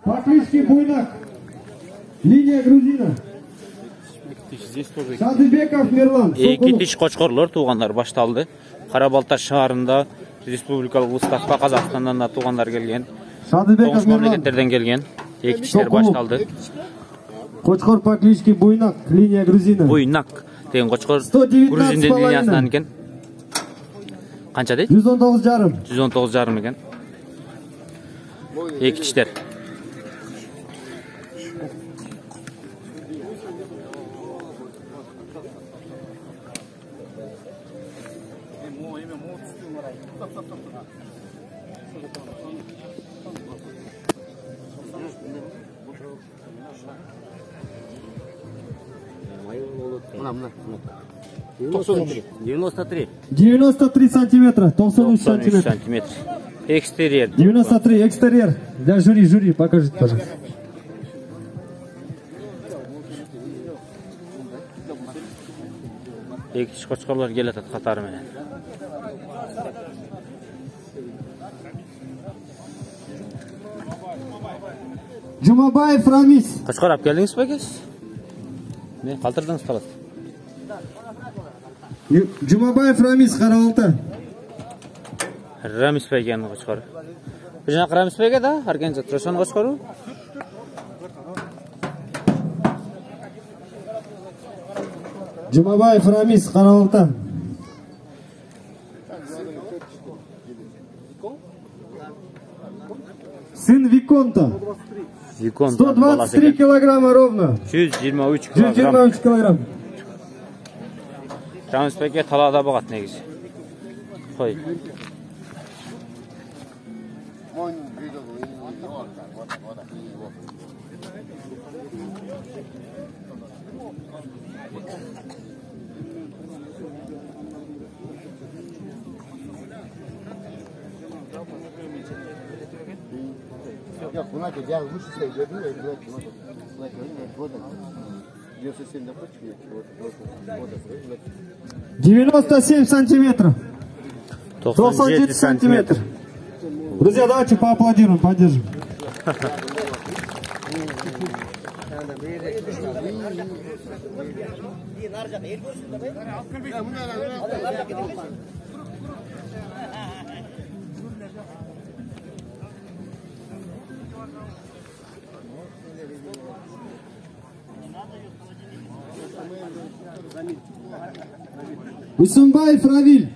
По кличке Буйнак. Линия грузина. Шадыбеков Мирлан. Екетиш қошқорлар туғандар башталды. Қарабалта шаарында республикалық уставқа Қазақстаннан да туғандар келген. Шадыбеков Мирлан. Мемлекеттерден келген. Екетиштер башталды. Қошқор по кличке Буйнак. Линия грузина. Буйнак деген қошқор грузиндер линиясынан екен. Қанша дейді? 119 жарым. 119 жарым екен. Екетиштер. Мына 93 93 сантиметра. 93 сантиметр. Экстерьер. 93 экстерьер. Да, жюри, покажите, пожалуйста. Екетиш қошқорлар келеді қатарымен. Жұмабаев Рамис. Қошқор алып келдіңіз бе кез? Не, қалтырдыңыз қалады. Жұмабаев Рамис Қарауылта. Рамис бе екен қошқор. Бұл жинақ Рамис бе екен да? Аргенза Трошан қошқору? Жұмабаев Рамис Қарауылта. Сын Виконта. 123 килограмма ровно. 123 килограмм. 123 килограмм. Рамис бе екен талада бағат негізі. Қой. Я лучше сойду, я 97 сантиметров. 97 сантиметров. Друзья, давайте поаплодируем, поддержим. Усумбаев Равиль.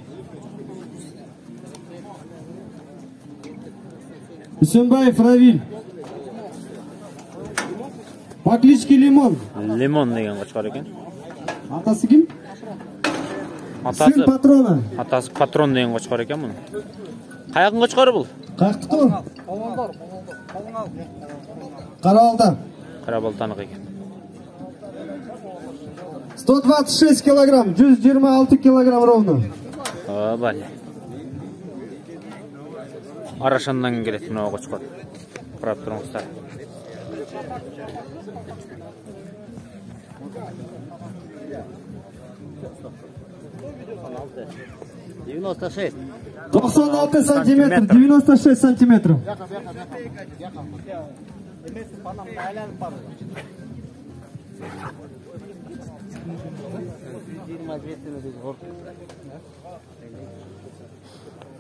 Усумбаев Равиль. По кличке Лимон. Лимон деген қошқор екен. Атасы кім? Сын патрона. Атасы патрон деген қошқор екен мұның. Қаяқтың қошқоры бұл? Қаяқтікі ол? Қарауылта. Қарабалтанық екен. 126 килограмм, 126 килограмм ровно. Бәле. Арашаннан келеді мынау қошқор. Қарап тұрыңыздар. $96. 96 сантиметр, 96 сантиметров.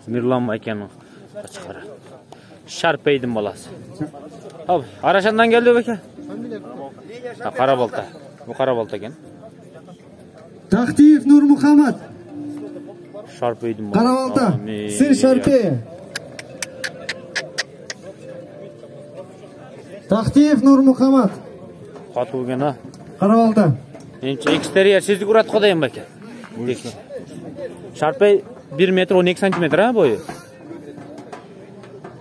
Мирлан екен қошқоры. Шарпейдің баласы. Арашаннан келді беке? Қарабалта. Бұл Қарабалта екен. Тахтиев Нурмухаммад. Шарпейдің баласы. Қарабалта. Сын Шарпея. Тахтиев Нурмухаммад. Қату екен, а? Қарабалта. Экстерьер сізді құрат қодайын бәке. Шарпей 1 метр 12 сантиметр бойы.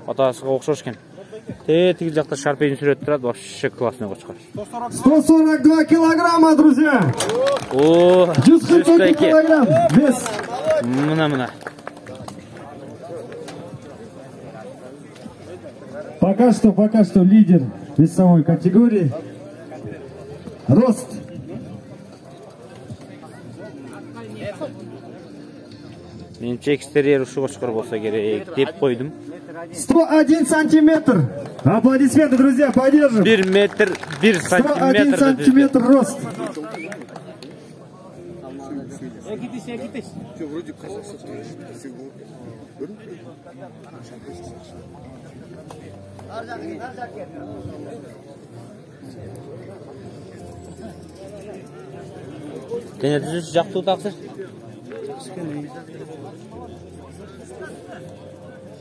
Атасыға оқшош кен. Тегіл жақта Шарпейдің сүрет тұрады, вообще классный қошқор. 142 килограмма, друзья. 142 килограмм вес. Мына. Пока что лидер весовой категории. Рост Менимче экстерьер ушу кочкор болса керек деп койдум. 101 сантиметр. Аплодисменты, друзья, поддержим. 1 метр 1 101 сантиметр. сантиметр рост. Вроде казался, что всего. Дене түзүш жактуу тақсыр.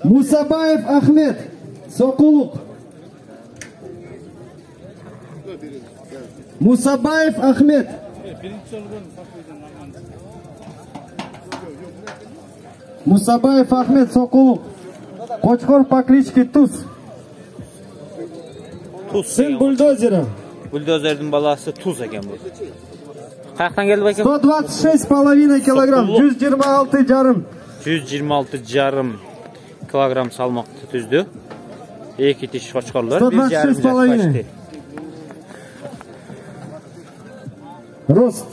Мусабаев Ахмед. Сокулук. Мусабаев Ахмед. Мусабаев Ахмед Сокулук. Кочкор по кличке Туз. Туз. Сын бульдозера. Бульдозердин баласы Туз экен бу. Каяктан келди бекен? 126,5 килограмм. 126 жарым. 126,5 килограмм салмакты түздү. Эки тиш кочкорлор, 126,5. Рост.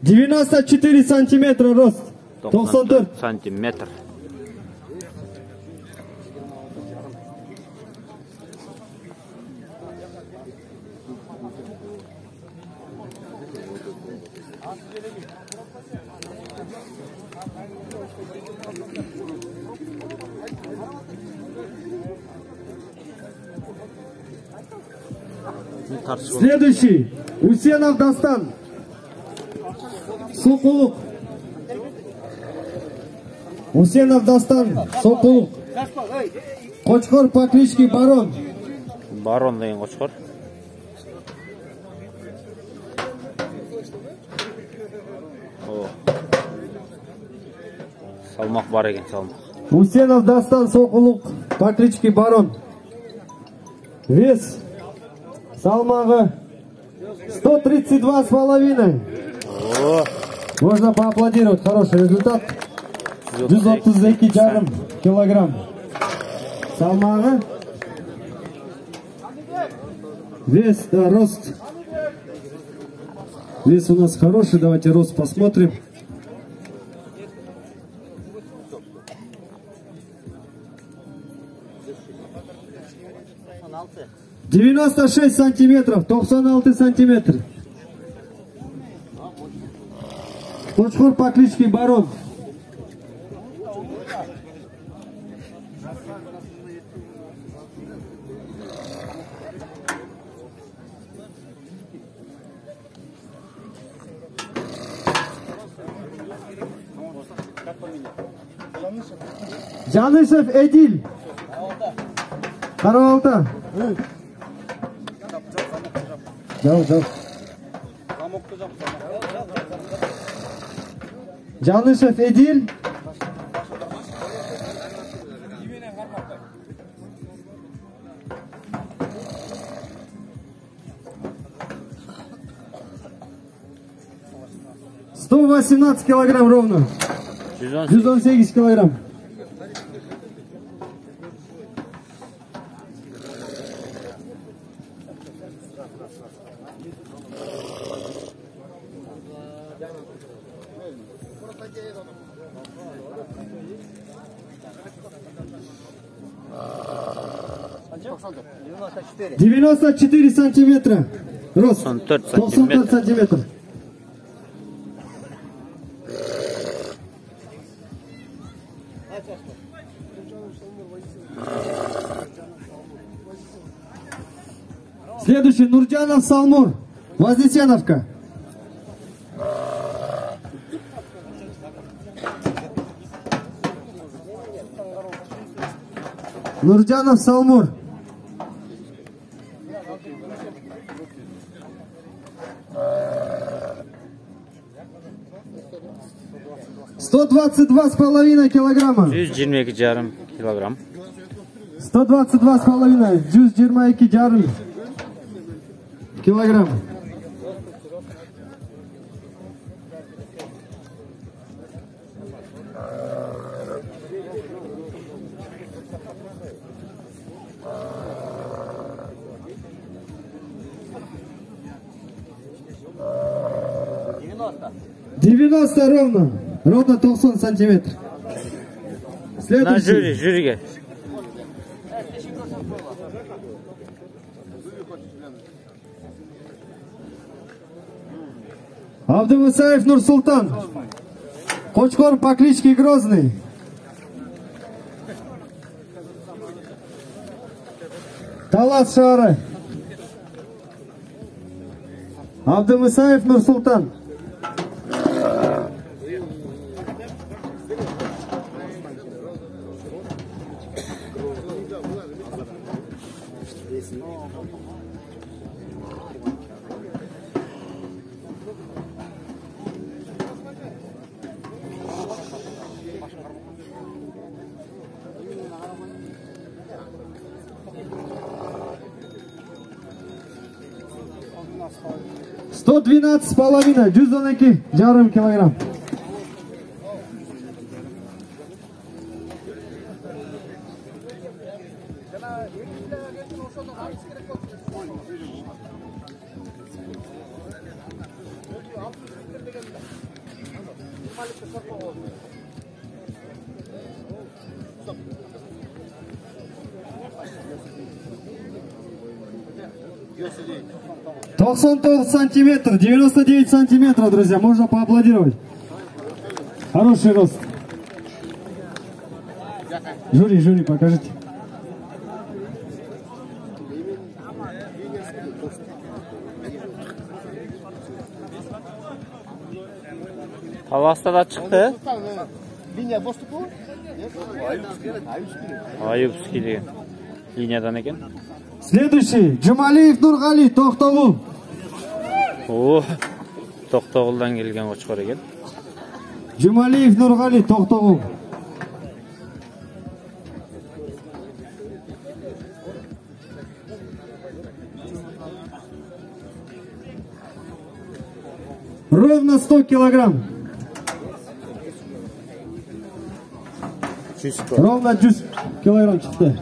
«94 сантиметра рост». 94 сантиметр. Следующий. Усенов Дастан. Сокулук. Усенов Дастан. Сокулук. Кочкор по кличке Барон. Барон деген кочкор. Салмак бар экен, салмак. Усенов Дастан Сокулук по кличке Барон. Вес. Салмагы 132,5. Можно поаплодировать. Хороший результат. 132 жарым килограмм. Салмагы. Вес, да, рост. Вес у нас хороший. Давайте рост посмотрим. Алты. 96 сантиметров, 96 сантиметр. Кочкор по кличке Барон. Жанышев Эдил. Карабалта. Жау. Жанышев Эдил. «118 килограмм ровно». 118 килограмм. $94. 94 сантиметра. Рост. 94 сантиметра. Следующий Нурджанов Салмур. Вознесеновка. Нурджанов Салмур. $122,5 килограмма. 122,5 килограмм. 122,5. 122 жарым килограмм. 90 ровно. Ровно 90 сантиметров. На Следующий. жюриге. Абдумусаев Нурсултан. Кочкор по кличке Грозный. Талас шары. Абдумусаев Нурсултан. Сто 12,5, 112,5 килограмм. «99 сантиметров, 99 сантиметров, друзья, можно поаплодировать. Хороший рост. Жюри, покажите. Таласта да чықты. Линия бостық бұл? Аюбский деген линиядан екен. Следующий. Джумалиев Нурғали, Тоқтоғұл. О, Тоқтоғұлдан келген қошқар екен. Джумалиев Нурғали, Тоқтоғұл. Ровно 100 килограмм. Ровно 100 килограмм çıktı.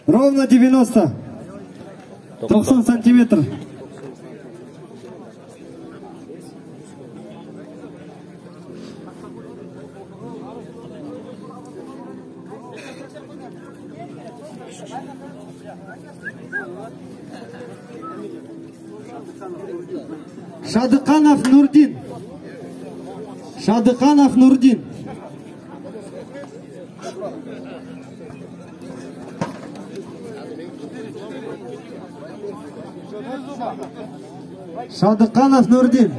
Ровно 90. 90 сантиметров. Шадыканов Нурдин. Шадыканов Нурдин. Шадыканов Нурдин.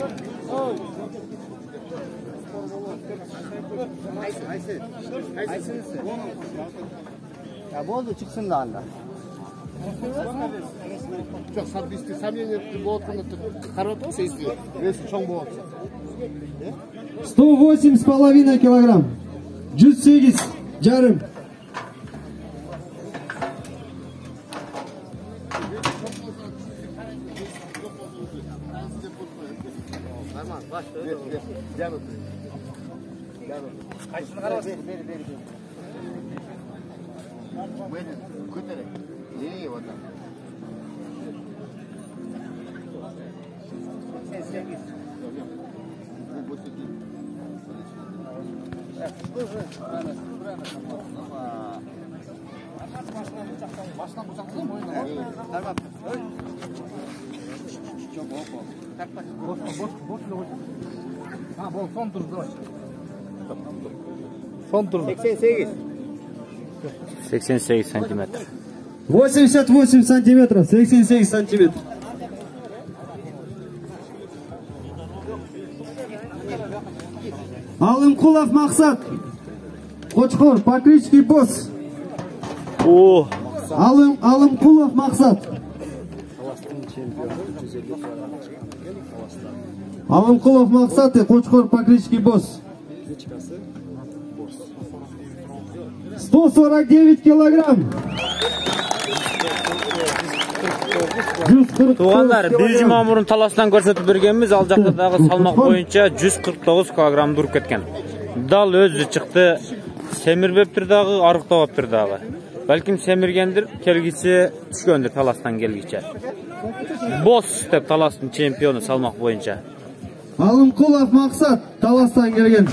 Ya bu oldu çıksın da anda. Çok sabitli samiyetle bu otunu karot olsa istiyor. Resim çok bu olsa. 108,5 килограмм. 108 жарым. Kaçını karar ver. Böyle kötüre. Nereye valla? Baştan bıçaklı mı oyunu? Tamam. Çok boş. Ha, bol son tur dur. Son tur. 88. 88 сантиметр. 88 сантиметров. 88 сантиметров. Алымкулов Мақсат. Қочқор, по кличке Босс. О, Алымкулов Мақсат. Алымкулов Мақсат и Қочқор по кличке Босс. 149 килограмм. Туғандар, bir жұма мұрын таласынан көрсетіп бергенбіз, ал жақтадағы салмақ бойынша 149 килограммды ұрып кеткен. Дал өзі шықты, семірбептірдағы, арықтауаптырдағы. Бәлкім семіргендір, келгісе түшкендір таластан келгіше. Бос деп таластың чемпионы салмақ бойынша. Алымқұлов Мақсат таластан келген.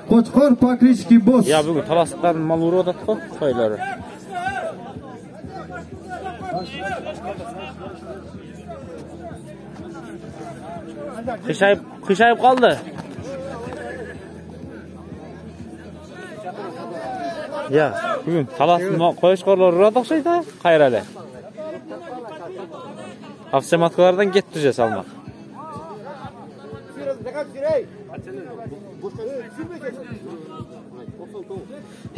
Қочқор Покрички бос. Я бүгін таластықтарын мал ұрып отады қой, қойлары. Қышайып қалды. Я, бүгін таластың қойышқорлар ұрады оқшайды, қайралы. Автоматкалардан кетті же салмақ.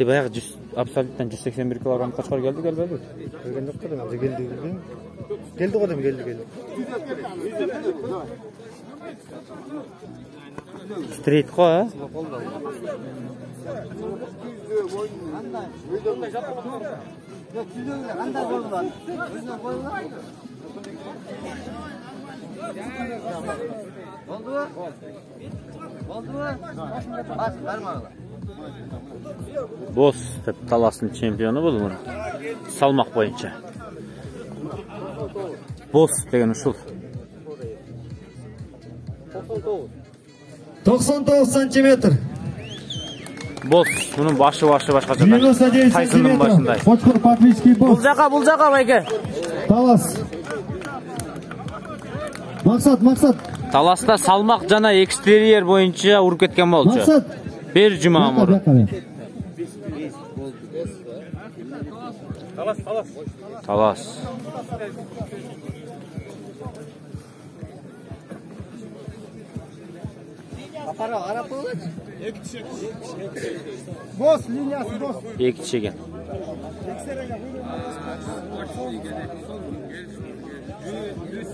Баяғы абсолюттен 181 килограмм қашқар келді, келбеді? Келген жоқ қадам, келді. Келді қадам, келді. Стрейт қой, Бос деп таластың чемпионы бұл мұны. Салмақ бойынша. Бос деген ұшыл. 99 сантиметр. Бос, мұның башы башқа жатыр. 99 сантиметр. Қочқор Покрички бос. Бұл жақа, байке. Талас. Мақсат. Таласта салмақ жана экстерьер бойынша ұрып кеткен болды. Мақсат. Bir жұма мұр. Талас. Бос, линиясы бос. Екі чеген.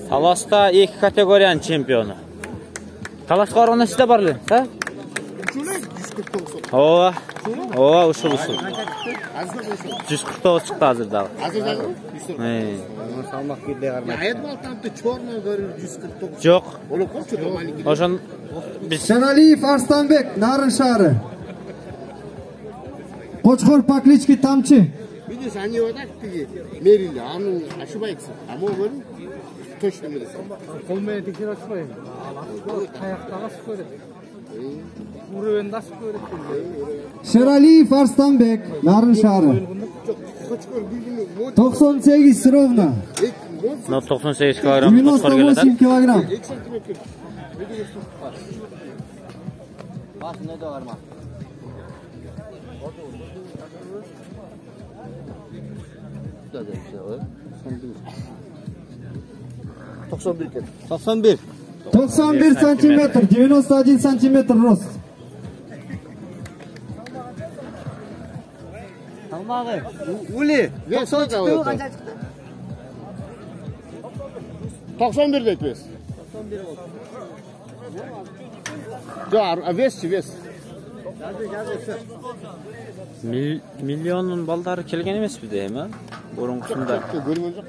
Таласта екі категорияның чемпионы. Таласқа орғана сізде барлы, ha? Ова, ушыл. 149 шықты азырдағы. Салмақ келді қармай. Аятбалтанты черный говорю 149. Жоқ. Олы қорчу маленький. Ошан Шаналиев Арстанбек, Нарын шары. Қочқор Покрички тамчы. Видишь, они вот так мерили, а ну ошибается. А мы говорим, точно мерили. Қолмен тексер ашпайым. Қаяқтағы асып көреді. Уровенді асып көреді. Шаналиев Арстанбек, Нарын шары. 98 ровно. 98 килограмм қошқар 98 килограмм. Басында да қарма. Тоқсан бір 91 сантиметр, 91 сантиметр рост. Салмағы. Ули. 91 deyip vес. Жоқ, вес. Миллионның балдары келген емес біде, ма? Бұрынғысында. Көрген жоқ.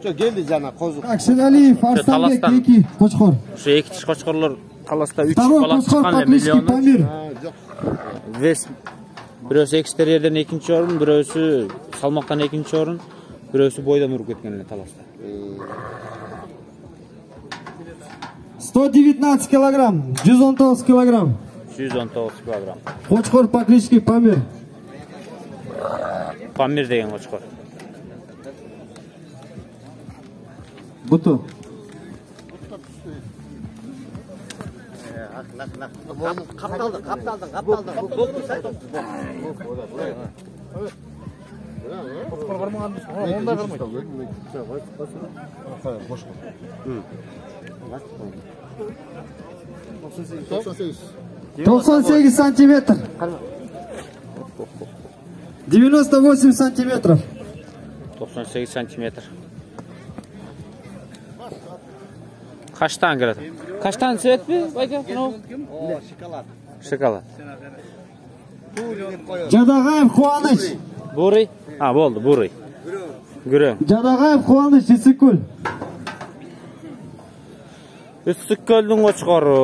Жоқ, келді жана қозық. Шаналиев Арстанбек 2 қочқор. Şu екі тіш қошқорлар қаласта 3 Второй бала қочқор шыққан Покрички миллионы. Памир. Жоқ. Вес біреусі экстерьерден екінші орын, біреусі салмақтан екінші орын, біреусі бойдан ұрып кеткен таласта. 119 килограмм, 119 килограмм. 119 килограмм. Қочқор Покрички Памир. Памир деген қошқор. Бұты. Қапталды. Тоқсан 98 сантиметр. 98 сантиметров. 98 сантиметр. Kaçtan kiradi? Kaçtan cvet mi? Bayka, Шоколад. Şokolad. Жадағаев Қуаныш. Бурый? Bo'ldi, Бурый. Гүрем. Жадағаев Қуаныш Исыккөл. Исыккөлдің қошқары.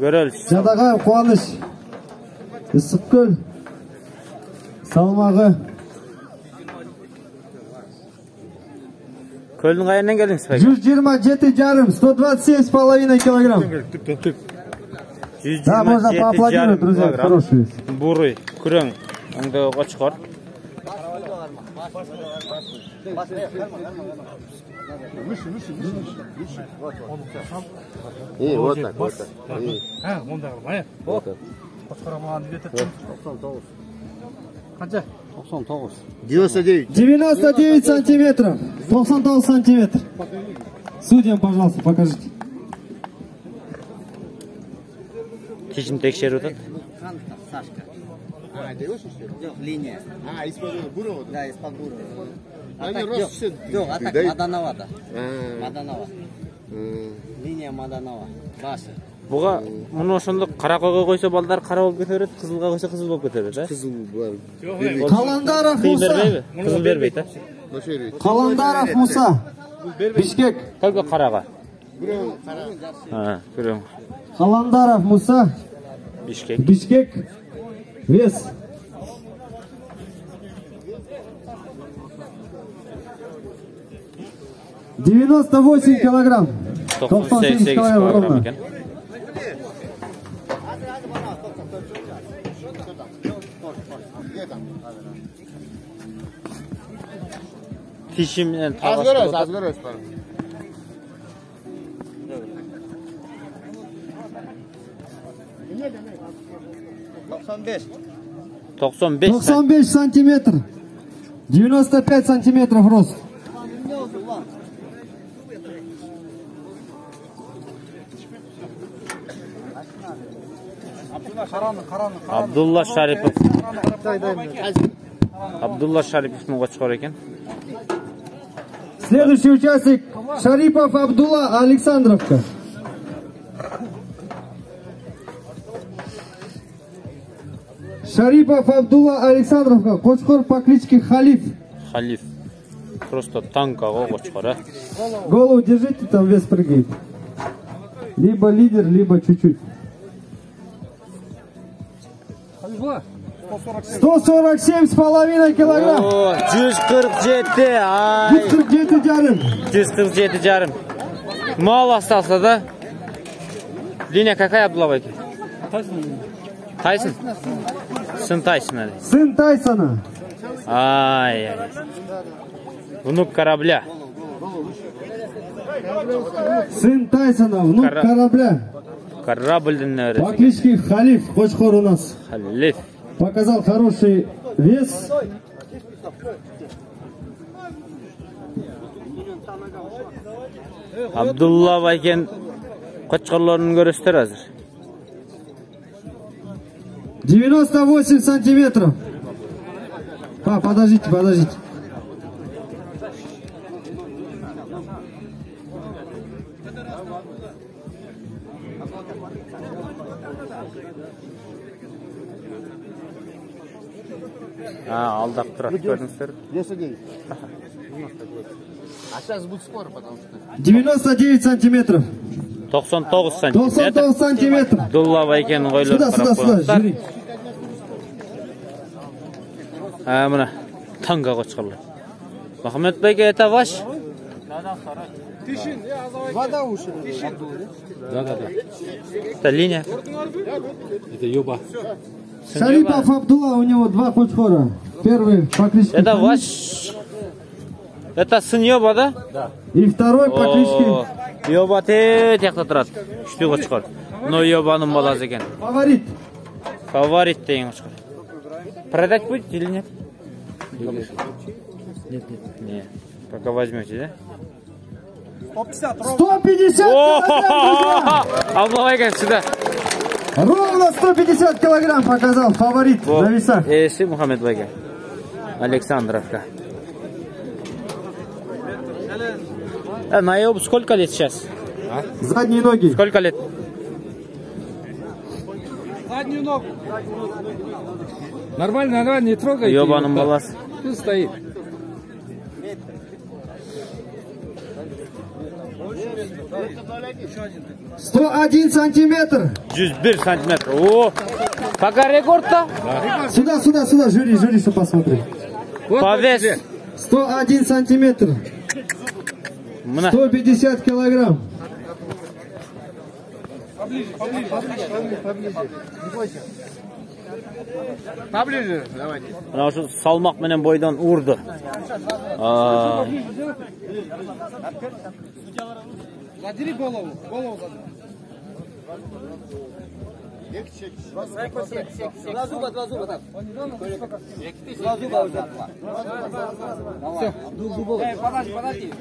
Көреліш. Жадағаев Қуаныш Исыккөл. Салмағы. Көлдің қайынан келдіңіз бе? 127,5, 127,5 килограмм. Да, можно поаплодировать, друзья, хороший вес. Бурый, күрең, аңды қошқар. Вот так, вот так. Вот так. Қанша? 99. 99 сантиметров. 99 сантиметров. Судьям, пожалуйста, покажите. Кешім текшер өтеді. Сашка. А, девушка, что ли? Жоқ, линия. А, из-под Бурова? Да, из-под Бурова. Они ростут. Жоқ, а так Маданова да. А, Маданова. Линия Маданова. Башы. Бұға, мұны ошынды қарақойға қойса балдар қара болып кетереді, қызылға қойса қызыл болып кетереді. қызыл бар. Қаландаров Муса. Қызыл бермейді. Қаландаров Муса. Бишкек. Только қараға. Бурова, қара. Көрем. Қаландаров Муса. Бишкек. Бишкек. Вес. «98 килограмм». 98 килограмм екен. Тишімнен Азгөрөс, азгөрөс бар. Тоқсан беш. 95 сантиметр. 95 сантиметров рост. Абдулла Шарипов. Абдулла Шариповтың қошқары екен. Следующий участник Шарипов Абдулла, Александровка. Шарипов Абдулла, Александровка. Қошқор по кличке Халиф. Халиф. Просто танкаға қошқары. Голову держите, там вес прыгает. Либо лидер, либо чуть-чуть. 147,5 килограмм. 147, ай. 147 жарым. 147 жарым. Мало остался, да? Линия какая, Абдулла байки? Тайсон? Сын Тайсона. Сын Тайсона. Ай. Внук корабля. Сын Тайсона, внук корабля. Корабльдің По нәуресі. кличке Халиф, Қошқор у нас. Халиф. Показал хороший вес. Абдулла байкен қошқарларын көресіздер әзір. 98 сантиметров. Подождите, подождите. Алдап тұрады, көрдіңіздер. 99. А сейчас будет скоро, потому что... 99 сантиметров. 99 сантиметр. 99 сантиметров. Абдулла байкенің қойлары Сюда, сюда, сюда, жюри. Мына танга қошқарлар. Махамед байке, это ваш? Вода уши. Да. Это линия. Это юба. Шарипов Абдулла, у него два Қошқора. Первый по кличке Это Халиф. ваш... Это сын Йоба, да? Да. И второй по кличке Йоба тияқта тұрады. Үшті қошқар. Но Йобаның баласы екен. Фаворит. Фаворит деген қошқар. Продать будете или нет? Нет. Пока возьмете, да? 150 килограмм, Абдулла байкен, сюда. Ровно 150 килограмм показал фаворит на весах. Эси Мухаммед байкен. Александровка. На Йобу сколько лет сейчас? Задние ноги. Сколько лет? Заднюю ногу. Нормально, не трогайте. Йобаның баласы. Тут стоит. 101 сантиметр. 101 сантиметр. О, пока рекорд-то? Сюда, жюри, что посмотри. По вес. 101 сантиметр. 150 килограмм. Поближе, давайте. Мына şu salmaq менен бойдан урду. Задери голову, задери. Два зуба так. Два зуба уже. Все, двух зубов. Подожди.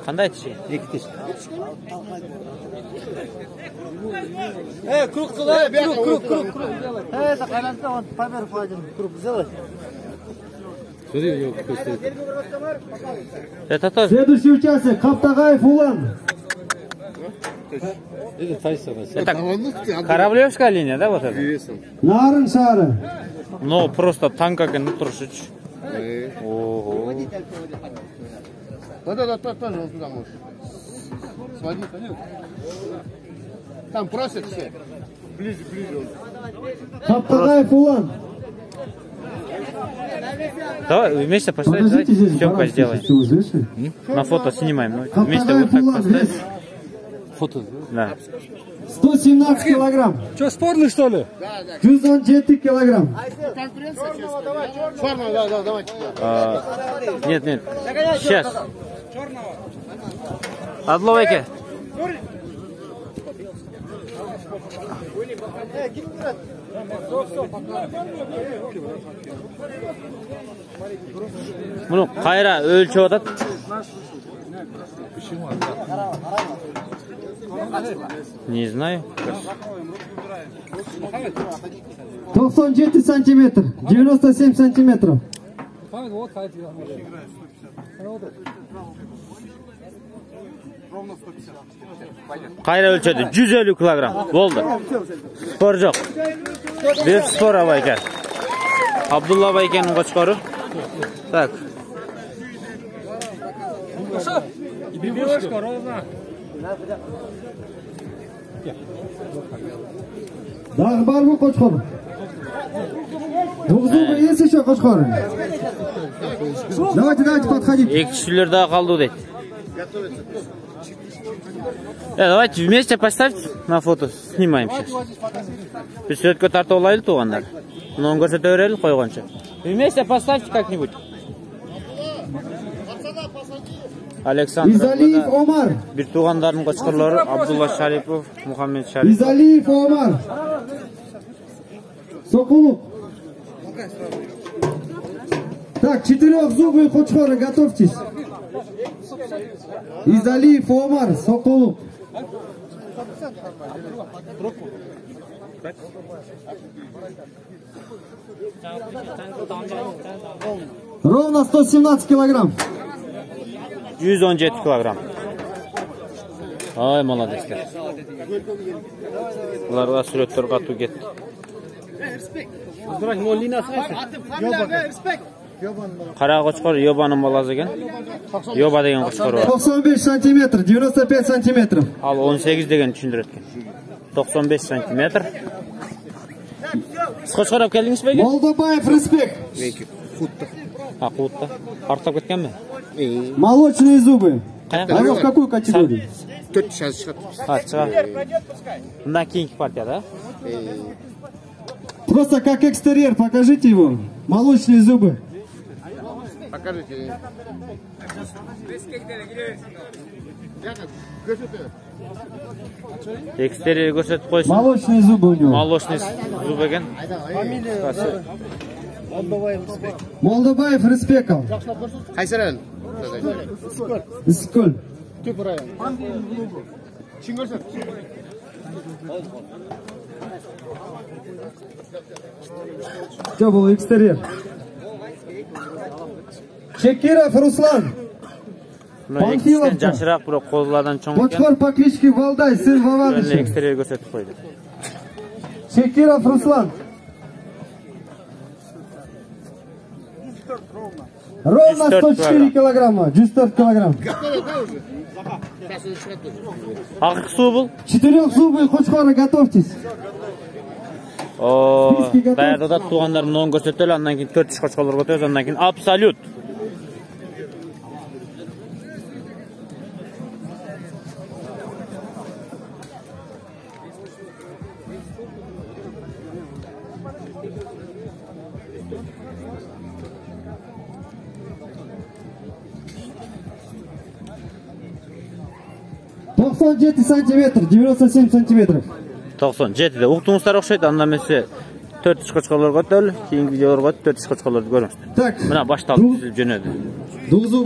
Qanday tishi? Ikki tish. Круг туда, круг. Это каналта, он помер один круг сделай. Это тоже. Следующий участник Каптагаев Улан. Это Кораблевская линия, да, вот это? Нарын шары. Ну, просто танка кен туршич. Ого. Да, тоже он туда может. Своди. Там просят все. Ближе. Каптагаев Улан. Давай вместе поставим, давайте съемку сделаем. На фото снимаем. Вместе вот так поставим. Фото. Да. 117 килограмм. Что, спорный, что ли? 117 килограмм. Черного, да, давайте. Нет. Сейчас. Адловайке. Bunu qayra ölçüp atat. Не знаю. 97 сантиметр. 97 сантиметров. Qayra ölçedi. 150 kilogram. Oldu. Spor жоқ. Без спор Абайка. Абдулла Абайкенің қошқары. Так. Дағы бар бұл қошқар. Двух зубы есть еще қошқар? Давайте подходите. Екі кішілер дағы қалды дейді. Давайте вместе поставьте на фото. Снимаем сейчас. Біз сөйтке тартып алайлы туғандар. Мұны көрсете берелі қойғанша. Вместе поставьте как-нибудь. Александр Изалиев Омар. Bir туғандардың қошқарлары Абдулла Шарипов, Мухаммед Шарипов. Изалиев Омар. Сокулук. Так, 4-зубые қошқары, готовьтесь. Изалиев Омар, Сокулук. Ровно 117 килограмм. 117 kilogram. Ay, молодецтер. Бұларға сүреттер қату кетті. Қара қошқар Йобаның баласы екен. Йоба деген қошқар бар. 95 сантиметр, 95 сантиметров. Ал 18 деген түсіндіреді екен. 95 сантиметр. Сіз қошқар алып келдіңіз бе екен? Молдобаев Респект. Қуытта. Артап кеткен бе? Молочные зубы. Қаяқ? А вы в какую категорию? 4 шаз шығады. Шығады. Мына кейінгі партия, да? Просто как экстерьер, покажите его. Молочные зубы. Покажите. Экстерьер көрсетіп қойсын. Молочные зубы у него. Молочный зуб екен. Молдобаев Респеков. Қайсы район? Исколь. Шын көрсет. Что был экстерьер? Чекиров Руслан. Панфилов. Жашырақ бір қолладан чоң екен. Қошқар по кличке Валдай, сын Вавадычев. Экстерьер көрсетіп қойды. Шекиров Руслан. Ровно 104 килограмма, 104 килограмм. Сейчас он шығады. Ақық су бұл? Четырехзубый қошқары, готовьтесь. Баяғыда туғандарымның оң көрсетелі, андан кейін 4 қошқалар көтөз, андан кейін абсолют. «97 сантиметр, 97 сантиметров». 97-де ұқтыңыздар оқшайды, анда мәсе 4 қошқалар көтөл, кейінгі видеоларға 4 қошқаларды көріңіздер. Так. Мына башталып түзіліп жөнеді.